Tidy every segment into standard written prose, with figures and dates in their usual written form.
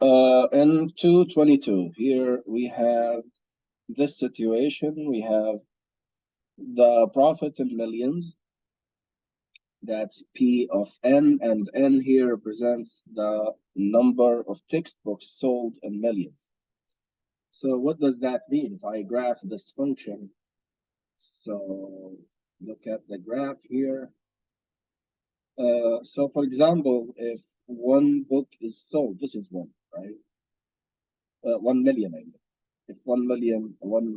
In 222, here we have this situation. We have the profit in millions. That's P of N, and N here represents the number of textbooks sold in millions. So what does that mean if I graph this function? So look at the graph here. So for example, if one book is sold, this is one, right? 1 million, I mean. If 1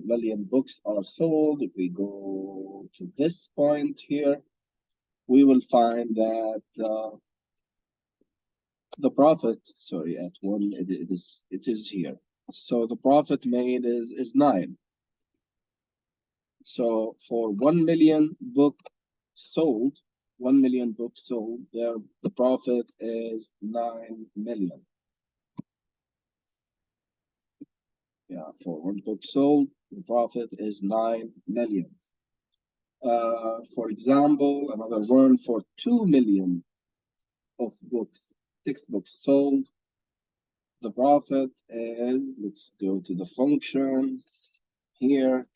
million books are sold, if we go to this point here, we will find that the profit, sorry, at one, it is here. So the profit made is 9. So for 1 million book sold, 1 million books sold, there the profit is 9 million. Yeah, for one book sold, the profit is 9 million. For example, another one, for 2 million of books, textbooks sold, the profit is, let's go to the function here,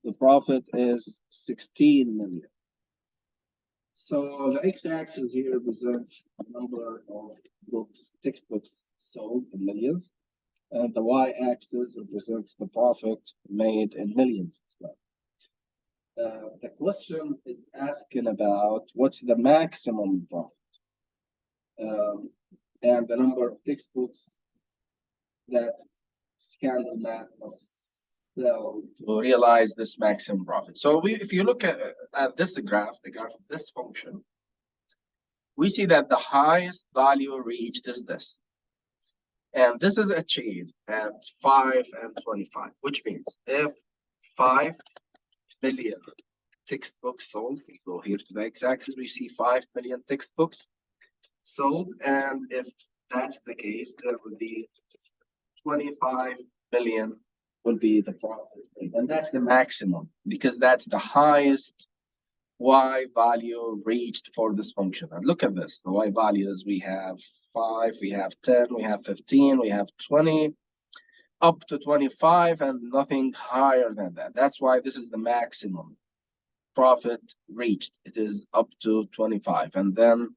the profit is 16 million. So the x-axis here represents the number of books, textbooks sold in millions, and the y-axis represents the profit made in millions as well. The question is asking about what's the maximum profit, and the number of textbooks that Scandal Math must sell to realize this maximum profit. So if you look at this graph, the graph of this function, we see that the highest value reached is this. And this is achieved at 5 and 25, which means if 5 million textbooks sold, we go here to the x-axis, we see 5 million textbooks sold, and if that's the case, there would be 25 million will be the profit, and that's the maximum because that's the highest y value reached for this function. And look at this, the y values, we have 5, we have 10, we have 15, we have 20, up to 25, and nothing higher than that. That's why this is the maximum profit reached. It is up to 25. And then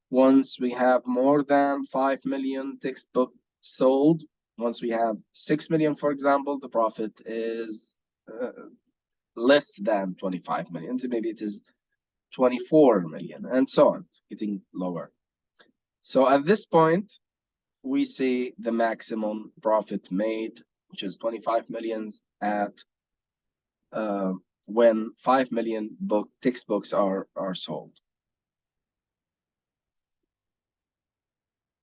once we have more than 5 million textbooks sold, once we have 6 million, for example, the profit is less than 25 million. So maybe it is 24 million, and so on, it's getting lower. So at this point, we see the maximum profit made, which is 25 millions at when 5 million textbooks are sold.